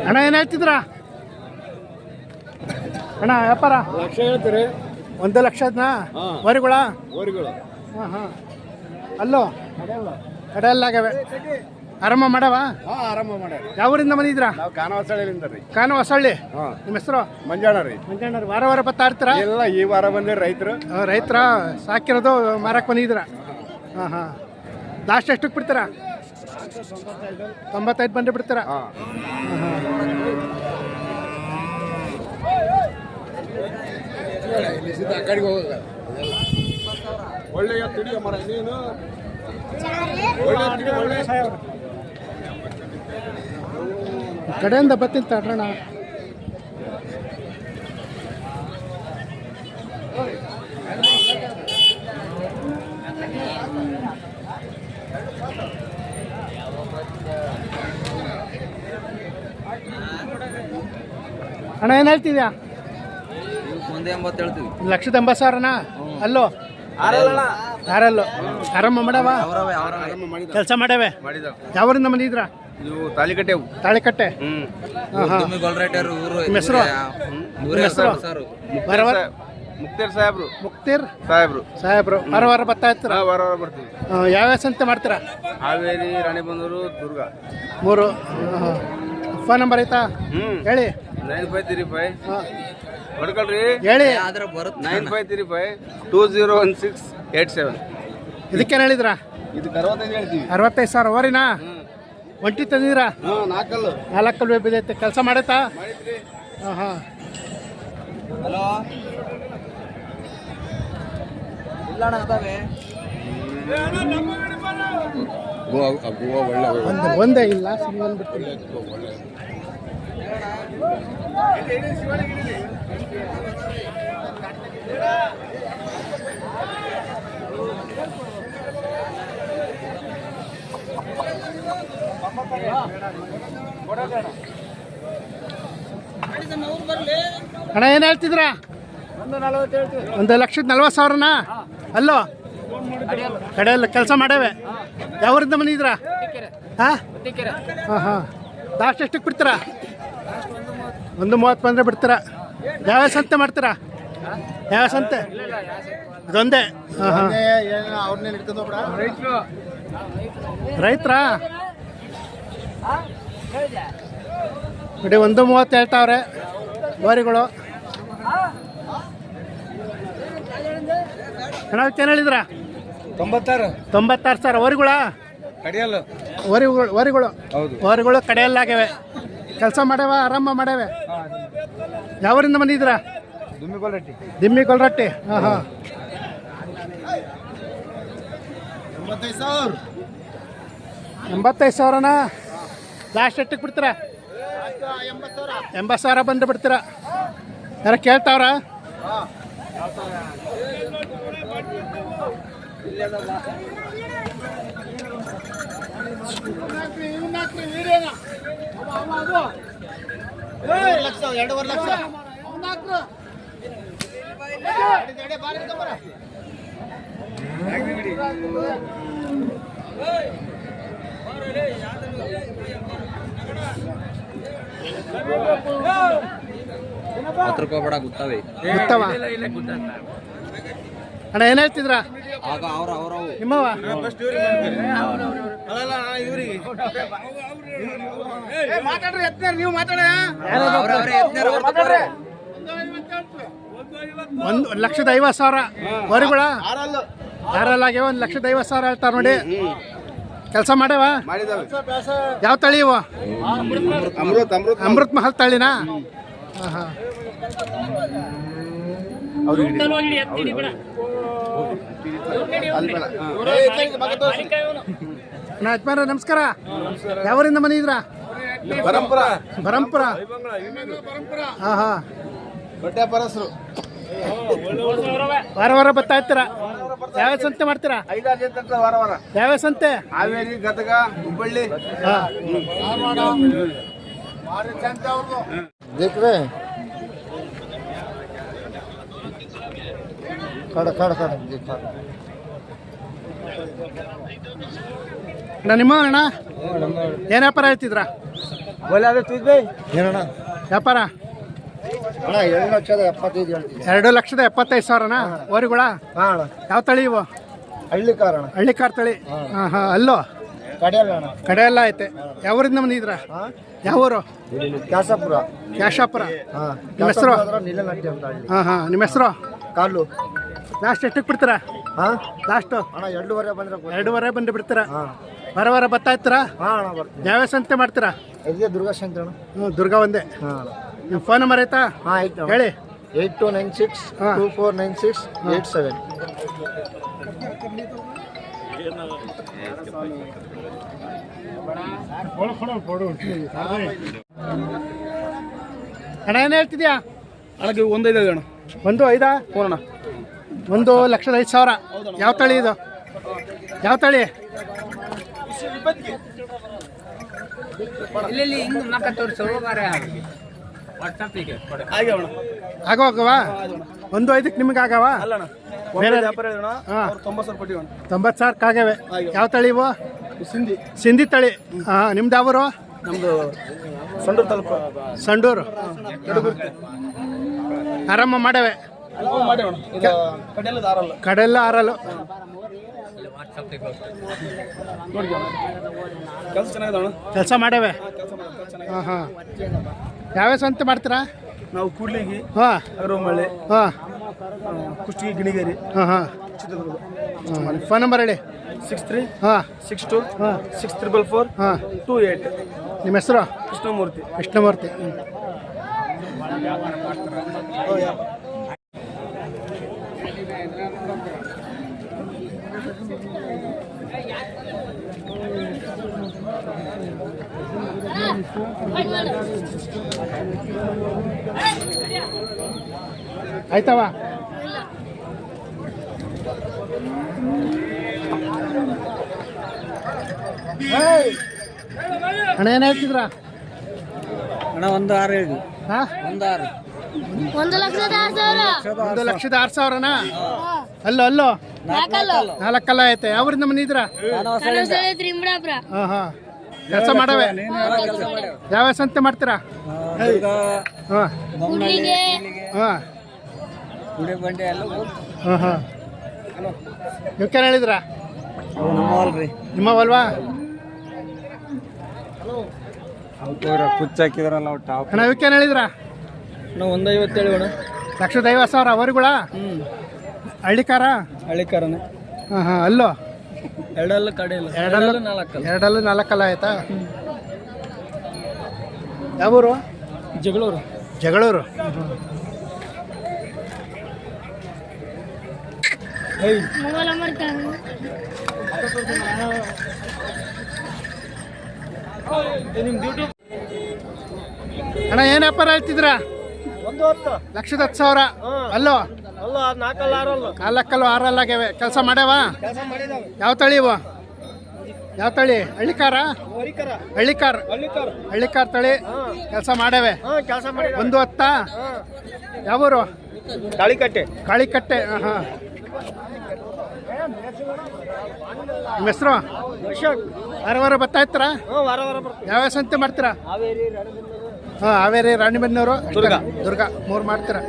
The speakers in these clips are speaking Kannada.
ಅಣ್ಣ ಏನು ಹೇಳ್ತಿದ್ರ ಅಣ್ಣ ವ್ಯಾಪಾರ ಲಕ್ಷ ಹೇಳ್ತೀರಿ 1 ಲಕ್ಷದನ ವರಿಗಳ ಹಾಂ ಹಾಂ ಅಲ್ಲೋ ಕಡೆಯಲ್ಲಾಗವೆ ಆರಾಮ ಮಾಡವ ಆರಂಭ ಮಾಡಿ ಯಾವೂರಿಂದ ಬಂದಿದ್ರ ನಾವು ಕಾನವಸಳ್ಳಿಯಿಂದ ರೀ ಕಾನು ಹೊಸಳ್ಳಿ ನಿಮ್ಮ ಹೆಸರು ಮಂಜಾಣ ರೀ ಮಂಜಣ್ಣ ವಾರ ವಾರ ಬರ್ತಾ ಇರ್ತೀರಾ ಎಲ್ಲ ಈ ವಾರ ಬಂದಿರಿ ರೈತರು ರೈತರ ಸಾಕಿರೋದು ಮಾರಕ್ಕೆ ಬಂದಿದ್ದೀರಾ ಹಾಂ ಹಾಂ ಲಾಸ್ಟ್ ಎಷ್ಟಕ್ಕೆ ಬಿಡ್ತೀರಾ 95 ಬಂದು ಬಿಡ್ತೀರಾ ಕಡೆಗೆ ಹೋಗ ಒಳ್ಳೆಯ ತಿಡಿಯ ಮರ ನೀನು ಕಡೆಯಿಂದ ಬರ್ತೀನಿ ತಡ್ರಣ ಅಣ್ಣ ಏನು ಹೇಳ್ತಿದ್ಯಾ 1,80,000 ಅಲ್ಲೋ ಯಾರಲ್ಲೋ ಆರಾಮ ಮಾಡವ ಕೆಲಸ ಮಾಡವೆ ಯಾವರಿಂದ ಬಂದಿದ್ರ ನೀವು ತಾಳಿಕಟ್ಟೆ ನಿಮ್ಮ ಹೆಸರು ಮುಕ್ತೀರ್ ಸಾಹೇಬ್ರು ವಾರ ವಾರ ಬರ್ತಾ ಇರ್ತೀರ ವಾರ ವಾರ ಬರ್ತೀವಿ ಯಾವ್ಯಾವ ಸಂತೆ ಮಾಡ್ತೀರಾ ಹಾವೇರಿ ರಾಣಿಬೆನ್ನೂರು ದುರ್ಗ 3 ಫೋನ್ ನಂಬರ್ ಐತಾ ಹೇಳಿ 9535 ಹೊಡ್ಕೊಳ್ರಿ ಹೇಳಿ 9535201687 ಇದಕ್ಕೇನು ಹೇಳಿದ್ರ ಇದಕ್ಕೆ 65 ಹೇಳ್ತೀವಿ 65,000 ಓರಿನಾ ಒಂಟಿ ತಂದಿದ್ದೀರಾ 4 ಬಿದ್ದೈತೆ ಕೆಲಸ ಮಾಡೈತಾ ಹಾಂ ಹಾಂ ಹಲೋ ಒಂದೇ ಇಲ್ಲ ಸಿಂಗಲ್ ಬಿಡ್ತೀನಿ ಅಣ್ಣ ಏನು ಹೇಳ್ತಿದ್ರ 1,40,000 ಅಲ್ಲೋ ಕಡೆಯಲ್ಲ ಕೆಲಸ ಮಾಡವೆ ಯಾವರಿಂದ ಬಂದಿದ್ರ ಹಾಂ ಹಾಂ ಹಾಂ ಲಾಸ್ಟ್ ಎಷ್ಟಕ್ಕೆ ಬಿಡ್ತೀರಾ 1:30 ಬಂದರೆ ಬಿಡ್ತೀರಾ ಯಾವ ಸಂತೆ ಮಾಡ್ತೀರಾ ಯಾವ ಸಂತೆ ಇದೊಂದೇ ಹಾಂ ಹಾಂ ರೈತರಾ ನೋಡಿ 1:30 ಹೇಳ್ತಾವ್ರೆ ಗೋರಿಗಳು ಅಣ್ಣಕ್ಕೇನು ಹೇಳಿದ್ರ 96,000 ಓರಿಗಳ ಓರಿಗಳು ಕಡೆಯಲ್ಲಾಗವೆ ಕೆಲಸ ಮಾಡವ ಆರಾಮ ಮಾಡವೆ ಯಾವರಿಂದ ಬಂದಿದ್ರ ದಿಮ್ಮಿ ಗೊಲ್ರಟ್ಟಿ ಹಾಂ ಹಾಂ 85,000 ಲಾಸ್ಟ್ ಎಷ್ಟಕ್ಕೆ ಬಿಡ್ತೀರಾ 80,000 ಬಂದು ಬಿಡ್ತೀರಾ ಯಾರ ಕೇಳ್ತಾವ್ರ ಗೊತ್ತವ ಅಣ್ಣ ಏನು ಹೇಳ್ತಿದ್ರ ನಿಮ್ಮವ ನೀವು ಮಾತಾಡ 1,50,000 ವರಿಗಳ ಯಾರಲ್ಲಾಗ್ಯವ 1,50,000 ಹೇಳ್ತಾರ ನೋಡಿ ಕೆಲಸ ಮಾಡ್ಯಾವ ಯಾವ ತಳಿ ಇವ ಅಮೃತ್ ಮಹಲ್ ತಳಿನಾ ಹಾಂ ಹಾಂ ಯಜಮಾನ ನಮಸ್ಕಾರ ಯಾವರಿಂದ ಬಂದಿದ್ರ ಬರಂಪುರ ಹಾಂ ಹಾಂ ವಾರ ವಾರ ಬರ್ತಾ ಇರ್ತೀರಾ? ಯಾವ ಸಂತೆ ಮಾಡ್ತೀರಾ? 5-6 ಜೊತೆ ವಾರ ವಾರ. ಯಾವ ಸಂತೆ? ಹಾವೇರಿ, ಗದಗ, ಹುಬ್ಬಳ್ಳಿ. ಹಾಂ. देख रहे हैं खड़ा खड़ा खड़ा देखा ಅಣ್ಣ ನಿಮ್ಮ ಅಣ್ಣ ಏನು ವ್ಯಾಪಾರ ಹೇಳ್ತಿದ್ರಾ? ಏನಣ್ಣ ವ್ಯಾಪಾರ ಅಣ್ಣ 2,75,000 ಹೇಳ್ತೀನಿ. 2,75,000 ಓರಿಗಳ? ಹಾಂ ಅಣ್ಣ ಯಾವ ತಳಿ ಇವು? ಹಳ್ಳಿ ಕಾರ ಅಣ್ಣ ಹಳ್ಳಿಕಾರ್ ತಳಿ. ಹಾಂ ಹಾಂ. ಅಲ್ಲೋ ಕಡೆಯಲ್ಲ ಅಣ್ಣ. ಕಡೆ ಎಲ್ಲ ಐತೆ. ಯಾವ ಊರಿಂದ ಬಂದಿದ್ರಾ? ಹಾಂ ಯಾವ ಊರು? ಕ್ಯಾಸಾಪುರ. ಕ್ಯಾಶಾಪುರ. ಹಾಂ ನಿಮ್ಮ ಹೆಸರು? ನೀಲನಟ್ಟಿ ಅಂತ ಹಳ್ಳಿ. ಹಾಂ ಹಾಂ. ನಿಮ್ಮ ಹೆಸರು? ಕಾಲು. ಲಾಸ್ಟ್ ಎಷ್ಟಕ್ಕೆ ಬಿಡ್ತೀರಾ? ಹಾಂ ಲಾಸ್ಟು ಅಣ್ಣ 2:30 ಬಂದ್ರೆ 2:30 ಬಂದು ಬಿಡ್ತೀರಾ? ಹಾಂ ವಾರ ವಾರ ಬರ್ತಾ ಇರ್ತೀರಾ? ಹಾಂ ಅಣ್ಣ ಬರ್ತೀನಿ. ಯಾವ ಸಂತೆ ಮಾಡ್ತೀರಾ? ಇದೇ ದುರ್ಗಾಶಂಕರ್ ಅಣ್ಣ. ಹ್ಞೂ, ದುರ್ಗಾ ಒಂದೇ. ಹಾಂ ನಿಮ್ಮ ಫೋನ್ ನಂಬರ್ ಆಯ್ತಾ? ಹಾಂ ಆಯ್ತು ಅಣ್ಣ. ಹೇಳಿ. 8296 ಹಾಂ. 2496 87. ಅಣ್ಣ ಏನು ಹೇಳ್ತಿದ್ಯಾ? ಅಣ್ಣಗೆ 1.5 ಅಣ್ಣ. 1.5? ಫೋನ್ 1,05,000. ಯಾವ ತಳಿ ಇದು? ಯಾವ ತಳಿ? ಆಗೋಗವಾ? 1.5ಕ್ಕೆ ನಿಮ್ಗೆ ಆಗವ? ಅಲ್ಲಣ್ಣ ಬೇರೆ ವ್ಯಾಪಾರ ಹೇಳೋಣ. ಹಾಂ. 90,000 ಕೊಟ್ಟಿವಣ್ಣ. 90,000 ಆಗವೆ. ಯಾವ ತಳಿ ಇವು? ಸಿಂಧಿ. ಸಿಂಧಿ ತಳಿ. ಹಾಂ. ನಿಮ್ದು ಯಾವೂರು? ನಮ್ದು ಸಂಡೂರು ತಾಲೂಕು. ಸಂಡೂರು. ಆರಾಮ ಮಾಡವೆ. ಮಾಡ್ಯಾವಣ್ಣ. ಇದು ಕಡೆಯಲ್ಲ ದಾರಲ್ಲ. ಕಡೆಲ್ಲ ಆರಲು. ನೋಡಿ ಕೆಲಸ ಚೆನ್ನಾಗಿದಣ್ಣ. ಕೆಲಸ ಮಾಡವೆ. ಕೆಲಸ ಚೆನ್ನಾಗಿ. ಹಾಂ ಹಾಂ. ಯಾವ್ಯಾವ ಸಂತೆ ಮಾಡ್ತೀರಾ? ನಾವು ಕೂಡ್ಲಿಗಿ, ಹಾಂ ಅಗರಮಳ್ಳಿ, ಹಾಂ ಕುಷ್ಟಗಿ, ಗಿಣಿಗೇರಿ, ಹಾಂ ಹಾಂ. ಚಿತ್ರದುರ್ಗ. ಫೋನ್ ನಂಬರ್ ಹೇಳಿ. 63 ಹಾಂ 62 ಹಾಂ 644 ಹಾಂ. 28. ನಿಮ್ಮ ಹೆಸರು? ಕೃಷ್ಣಮೂರ್ತಿ. ಕೃಷ್ಣಮೂರ್ತಿ. ಆಯ್ತವ? ಅಣ್ಣ ಏನು ಹೇಳ್ತಿದ್ರಾ? ಅಣ್ಣ 1.6 ಹೇಳಿ. ಹಾಂ 1.6. 1,06,000. ಅಲ್ಲೋ ಅಲ್ಲೋ 4 ಐತೆ. ಯಾವ್ರಿಂದ ಬಂದಿದ್ರಾ? ಹಾಂ ಹಾಂ. ಕೆಲಸ ಮಾಡವೆ. ಯಾವ ಸಂತೆ ಮಾಡ್ತೀರಾ? ಹಾಂ ಹಾಂ ಹಾಂ ಹಾಂ. ಇವಕ್ಕೇನು ಹೇಳಿದ್ರಾ? ನಿಮ್ಮವಲ್ವಾ? ಕುಚ್ಚ ಹಾಕಿದ್ರಲ್ಲ ಟಾಪ್. ಅಣ್ಣ ಇವಕ್ಕೇನು ಹೇಳಿದ್ರಾ? ನಾವು 150 ಹೇಳಿ ಅಣ್ಣ. 1,50,000 ಅವರುಗಳ? ಹಳ್ಳಿಕಾರ? ಹಳ್ಳಿಕಾರನೇ. ಹಾಂ ಹಾಂ. ಅಲ್ಲೋ ಎರಡಲ್ಲ ಕಡೆ ಇಲ್ಲ. 4 ಆಯ್ತಾ? ಯಾವೂರು? ಜಗಳೂರು. ಜಗಳೂರು. ಅಣ್ಣ ಏನು ವ್ಯಾಪಾರ ಹೇಳ್ತಿದ್ರಾ? 1,10,000. ಅಲ್ಲೋ ಅಲ್ಲ 4 4 6 ಆಗ್ಯಾವೆ. ಕೆಲಸ ಮಾಡ್ಯಾವ? ಯಾವ ತಳಿ ಇವು? ಯಾವ ತಳಿ? ಹಳ್ಳಿಕಾರ? ಹಳ್ಳಿಕಾರ್ ತಳಿ. ಕೆಲಸ ಮಾಡ್ಯಾವೆ. 1.10. ಯಾವೂರು? ಕಾಳಿಕಟ್ಟೆ. ಹಾಂ ಹಾಂ. ನಿಮ್ಮ ಹೆಸರು? ವಾರ ವಾರ ಬರ್ತಾ ಇರ್ತೀರಾ? ಯಾವ ಸಂತೆ ಮಾಡ್ತೀರಾ? ಹಾಂ ಹಾವೇರಿ, ರಾಣಿಬೆನ್ನೂರು, ದುರ್ಗ 3 ಮಾಡ್ತೀರಾ?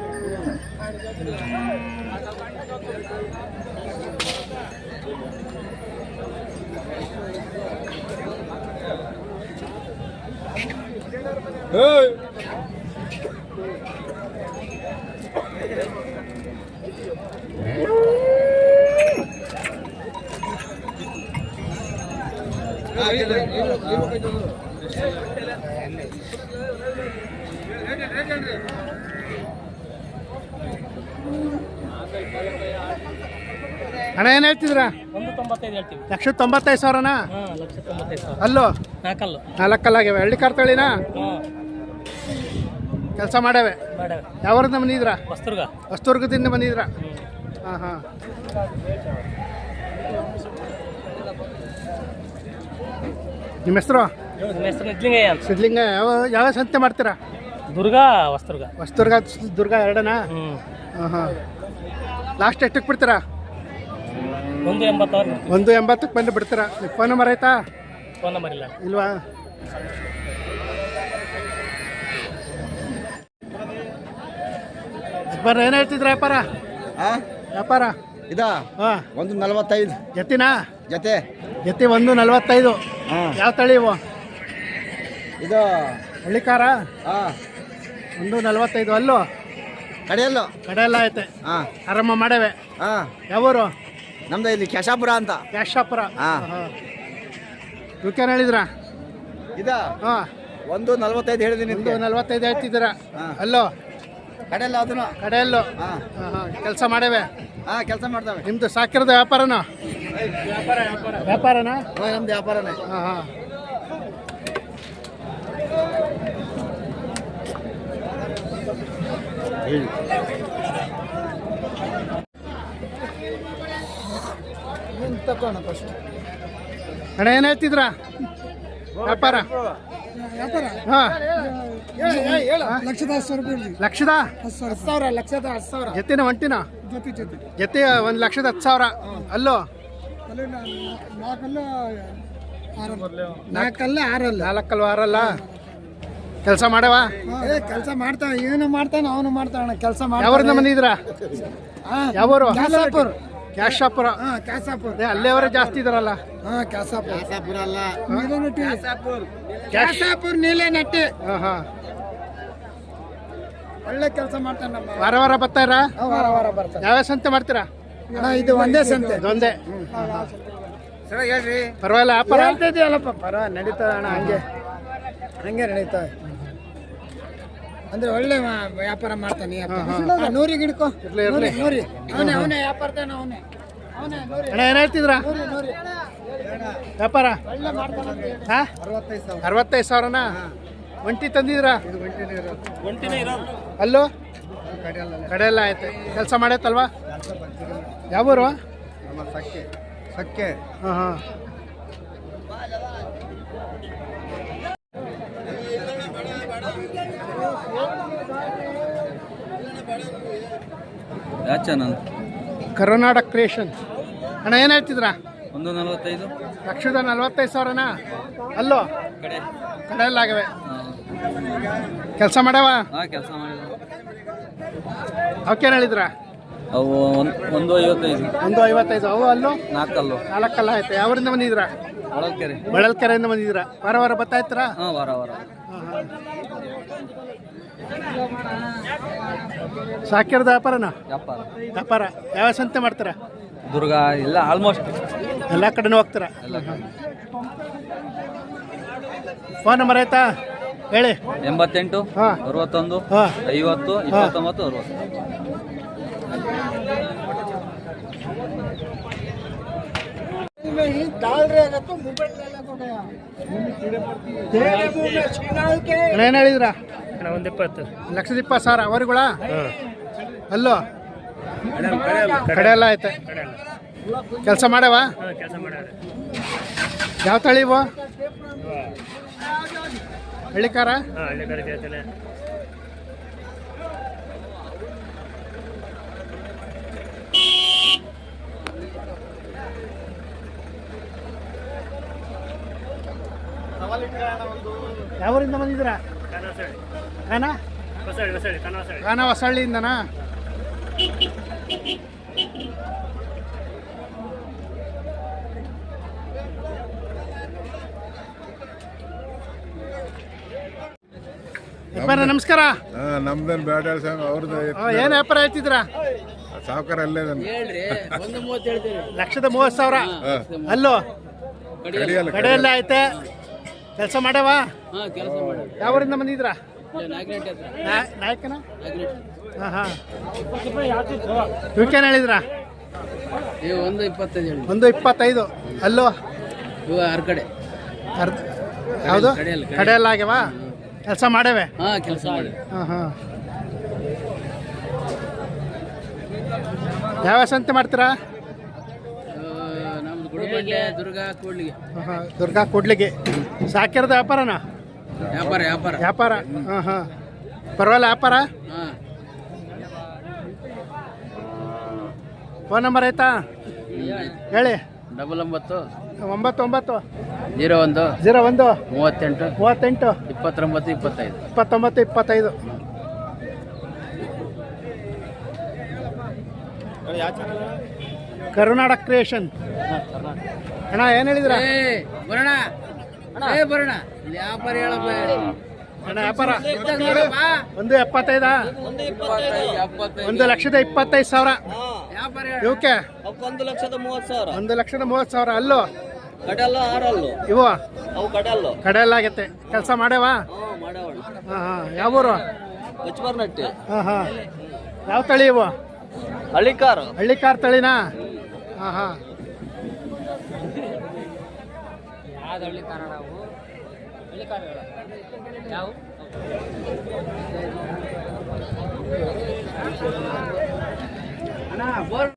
ಅಣ್ಣ ಏನು ಹೇಳ್ತಿದ್ರಾ? 195 ಹೇಳ್ತೀವಿ. 1,95,000. 195,000. ಅಲ್ಲೋ 4 4 ಆಗ್ಯಾವೆ. ಹಳ್ಳಿಕಾರ್ ತಳಿನಾ? ಕೆಲಸ ಮಾಡವೆ. ಮಾಡವೆ. ಯಾವ್ರಿಂದ ಬಂದಿದ್ರಾ? ಹೊಸ್ತುರ್ಗ. ಹೊಸ್ತುರ್ಗದಿಂದ ಬಂದಿದ್ರಾ? ಹಾಂ ಹಾಂ. ನಿಮ್ಮ ಹೆಸರು? ನಿಮ್ಮ ಹೆಸರು ನಿಜ್ಲಿಂಗಯ್ಯ ಅಂತ. ಸಿದ್ಲಿಂಗ. ಯಾವ ಸಂತೆ ಮಾಡ್ತೀರಾ? ದುರ್ಗಾ ಹೊಸ್ತುರ್ಗ. ಹೊಸ್ತುರ್ಗ ದುರ್ಗ ಎರಡನಾ? ಹಾಂ ಹಾಂ. ಲಾಸ್ಟ್ ಎಷ್ಟಕ್ಕೆ ಬಿಡ್ತೀರಾ? 180. 180ಕ್ಕೆ ಬಂದು ಬಿಡ್ತೀರಾ? ನಿಮ್ಮ ಫೋನ್ ನಂಬರ್ ಆಯ್ತಾ? ಫೋನ್ ನಂಬರ್ ಇಲ್ಲ. ಇಲ್ವಾ? ಬರ್ರಿ, ಏನು ಹೇಳ್ತಿದ್ರ ವ್ಯಾಪಾರ? ವ್ಯಾಪಾರ ಇದಾ ಹಾಂ. 145 ಜತಿನಾ? ಜೊತೆ. ಜತಿ 145. ಯಾವ ತಳಿ ಇವು? ಇದು ಹಳ್ಳಿಕಾರ. ಹಾಂ 145. ಅಲ್ಲೂ ಕಡೆಯಲ್ಲೋ ಕಡೆ ಎಲ್ಲ ಐತೆ. ಹಾಂ ಆರಾಮ ಮಾಡೇವೆ. ಹಾಂ ಯಾವೂರು? ನಮ್ದು ಇಲ್ಲಿ ಕೇಶಾಪುರ ಅಂತ. ಕ್ಯಾಶಾಪುರ. ಹಾಂ. ಇವಕ್ಕೇನು ಹೇಳಿದ್ರಾ? ಇದಾ ಹಾಂ 145 ಹೇಳಿದ್ದೀನಿ. 145 ಹೇಳ್ತಿದ್ದೀರಾ? ಹಾಂ. ಅಲ್ಲೋ ಕಡೆಯಲ್ಲ ಅದನ್ನು. ಕಡೆಯಲ್ಲೂ? ಹಾಂ ಹಾಂ ಹಾಂ. ಕೆಲಸ ಮಾಡೇವೆ. ಹಾಂ ಕೆಲಸ ಮಾಡ್ತೇವೆ. ನಿಮ್ಮದು ಸಾಕಿರೋದು ವ್ಯಾಪಾರನಾ? ವ್ಯಾಪಾರನಾ? ನಮ್ದು ವ್ಯಾಪಾರನೇ. ಹಾಂ ಹಾಂ. ಅಣ್ಣ ಏನು ಹೇಳ್ತಿದ್ರಾ? ವ್ಯಾಪಾರ ಹಾಂ. ಲಕ್ಷದ 10 ರೂಪಾಯಿ. ಲಕ್ಷದ 10,000. ಲಕ್ಷದ 10,000. ಜೊತೆನ ಒಂಟಿನ ಜೊತೆ ಜೊತೆ. ಜೊತೆ 1,10,000. ಅಲ್ಲೋ ನಾಲ್ಕಲ್ಲ 6 4 ಆರಲ್ಲ. ಕೆಲಸ ಮಾಡವ? ಕೆಲಸ ಮಾಡ್ತಾವ. ಇವನು ಮಾಡ್ತಾನ ಅವನು ಮಾಡ್ತಾನ ಕೆಲಸ. ಯಾವ್ರಿಂದ ಬಂದಿದ್ರಾ? ಯಾವೂರು? ಕ್ಯಾಸಾಪುರ. ಕ್ಯಾಶಾಪುರ. ಕ್ಯಾಸಾಪುರ. ಅಲ್ಲೇವರೇ ಜಾಸ್ತಿ ಇದಾರಲ್ಲ. ಕ್ಯಾಸಾಪುರ. ಕ್ಯಾಸಾಪುರ ಅಲ್ಲ, ಕ್ಯಾಶ್. ಕ್ಯಾಸಾಪುರ ನೀಲೇನಟ್ಟಿ. ಹಾಂ ಹಾಂ. ಒಳ್ಳೆ ಕೆಲಸ ಮಾಡ್ತಾನ ನಮ್ಮ. ವಾರ ವಾರ ಬರ್ತಾರಾ? ವಾರ ವಾರ ಬರ್ತಾನೆ. ಯಾವ ಸಂತೆ ಮಾಡ್ತೀರಾ? ಇದು ಒಂದೇ ಸಂತೆ. ಇದೊಂದೇ. ಸರಿ ಹೇಳ್ರಿ. ಪರವಾಗಿಲ್ಲ ವ್ಯಾಪಾರ ಹೇಳ್ತಿದ್ಯಲ್ಲಪ್ಪ. ನಡೀತದ ಅಣ್ಣ. ಹಂಗೆ ನಡೀತವೆ. ಅಂದ್ರೆ ಒಳ್ಳೆ ವ್ಯಾಪಾರ ಮಾಡ್ತಾನೆ. 100 ಹಿಡ್ಕೊ. ಇರ್ಲಿ ಇರ್ಲಿ. ಅವನೇ ವ್ಯಾಪಾರದಾನ. ಅವನೇ ಅಣ್ಣ ಏನು ಹೇಳ್ತಿದ್ರಾ? ವ್ಯಾಪಾರ ಒಳ್ಳೆ ಮಾಡ್ತಾನೆ. ಹಾಂ 65,000ನಾ? ಒಂಟಿ ತಂದಿದ್ರಾ? ಒಂಟಿನೇ ಇರೋದು. ಅಲ್ಲೂ ಕಡೆ ಎಲ್ಲ ಐತೆ. ಕೆಲಸ ಮಾಡೈತಲ್ವಾ? ಯಾವೂರು? ಸಕ್ಕೆ. ಹಾಂ ಹಾಂ. ಕರ್ನಾಟಕ ಕ್ರಿಯೇಷನ್. ಅಣ್ಣ ಏನು ಹೇಳ್ತಿದ್ರಾ? 145. 145,000ನಾ? ಅಲ್ಲೋ ಕಡೆ ಎಲ್ಲ ಆಗವೆ. ಕೆಲಸ ಮಾಡ್ಯಾವ? ಕೆಲಸ ಮಾಡಿದ್ರು. ಅವಕ್ಕೇನು ಹೇಳಿದ್ರಾ? ಅವು 155. 155. ಅವು ಅಲ್ಲೂ 4 4 ಐತೆ. ಯಾವರಿಂದ ಬಂದಿದ್ರಾ? ಹೊಳಲ್ಕೆರೆ. ಹೊಳಲ್ಕೆರೆಯಿಂದ ಬಂದಿದ್ದೀರಾ? ವಾರ ವಾರ ಬರ್ತಾ ಇರ್ತೀರಾ? ಹಾಂ ವಾರ ವಾರ. ಹಾಂ ಹಾಂ. ಸಾಕಿರೋದು ವ್ಯಾಪಾರನಾ? ವ್ಯಾಪಾರ. ಯಾವ ಸಂತೆ ಮಾಡ್ತೀರಾ? ದುರ್ಗ ಇಲ್ಲ ಆಲ್ಮೋಸ್ಟ್ ಎಲ್ಲ ಕಡೆನೂ ಹೋಗ್ತೀರಾ? ಫೋನ್ ನಂಬರ್ ಆಯ್ತಾ ಹೇಳಿ? 88 ಹಾಂ 61 ಹಾಂ 50 29 60. ಏನು ಹೇಳಿದ್ರಾ? 120. 120,000 ಅವರುಗಳ? ಅಲ್ಲೋ ಕಡೆ ಎಲ್ಲ ಐತೆ. ಕೆಲಸ ಮಾಡ್ಯಾವ? ಕೆಲಸ ಮಾಡ್ಯಾರೆ. ಯಾವ ತಳಿ ಇವು? ಹಳ್ಳಿಕಾರ? ಹಳ್ಳಿಕಾರ ಜಾತಿನೇ. ಯಾವೂರಿಂದ ಬಂದಿದ್ದೀರಾ? ಖಾನ ಖಾನ ಹೊಸಳ್ಳಿಯಿಂದನಾ? ವ್ಯಾಪಾರ ನಮಸ್ಕಾರ. ನಮ್ದೇನು ಬೇಡ ಅವ್ರದ್ದು ಏನು ವ್ಯಾಪಾರ ಹೇಳ್ತಿದ್ದೀರಾ? ಸಾವುಕಾರ ಅಲ್ಲೇ ಲಕ್ಷದ 30,000. ಅಲ್ಲೋ ಕಡೆ ಎಲ್ಲ ಐತೆ. ಕೆಲಸ ಮಾಡ್ಯಾವ? ಯಾವೂರಿಂದ ಬಂದಿದ್ರಾ? ನಾಯಕನ? ಹಾಂ ಹಾಂ. ಇವಕ್ಕೇನು ಹೇಳಿದ್ರಾ? 125. ಅಲ್ಲೋ ಕಡೆ ಯಾವುದು? ಕಡೆ ಎಲ್ಲ ಆಗ್ಯಾವ? ಕೆಲಸ ಮಾಡೇವೆ ಹಾಂ ಕೆಲಸ ಮಾಡಿ ಹಾಂ ಹಾಂ ಯಾವ ಸಂತೆ ಮಾಡ್ತೀರಾ? ನಮ್ದು ಗುಡಿಬಂಡೆ ದುರ್ಗಾ ಕೂಡ್ಲಿಗೆ ಹಾಂ ದುರ್ಗಾ ಕೊಡ್ಲಿಗೆ ಸಾಕಿರೋದು ವ್ಯಾಪಾರನಾ? ವ್ಯಾಪಾರ ವ್ಯಾಪಾರ ವ್ಯಾಪಾರ ಹಾಂ ಹಾಂ ಪರವಾಗಿಲ್ಲ ವ್ಯಾಪಾರ. ಹಾಂ ಫೋನ್ ನಂಬರ್ ಆಯ್ತಾ ಹೇಳಿ. 99 99 01 01 38 38 29 25 29 25. ಕರ್ನಾಟಕ ಕ್ರಿಯೇಷನ್ ಅಣ್ಣ ಏನು ಹೇಳಿದ್ರ ಬರೋಣ ಬರೋಣ ಇಲ್ಲಿ ವ್ಯಾಪಾರ ಹೇಳಪ್ಪ ಅಣ್ಣ ವ್ಯಾಪಾರ 1.75 1,25,000 ವ್ಯಾಪಾರ ಇವಕ್ಕೆ 1,30,30,000 1,30,30,000 ಅಲ್ಲೂ ಕಡೆಲ್ಲ ಆರಲ್ಲು ಇವು ಅವು ಕಡೆಲ್ಲು ಕಡೆಯಲ್ಲಾಗತ್ತೆ. ಕೆಲಸ ಮಾಡೇವ? ಮಾಡವಣ ಹಾಂ ಹಾಂ ಯಾವ ಊರು? ಕಚ್ಬರ್ನಟ್ಟಿ ಹಾಂ ಹಾಂ ಯಾವ ತಳಿ ಇವು? ಹಳ್ಳಿಕಾರು ಹಳ್ಳಿಕಾರ್ ತಳಿನಾ? ಹಾಂ ಹಾಂ ಅಣ್ಣ ಬೋರ್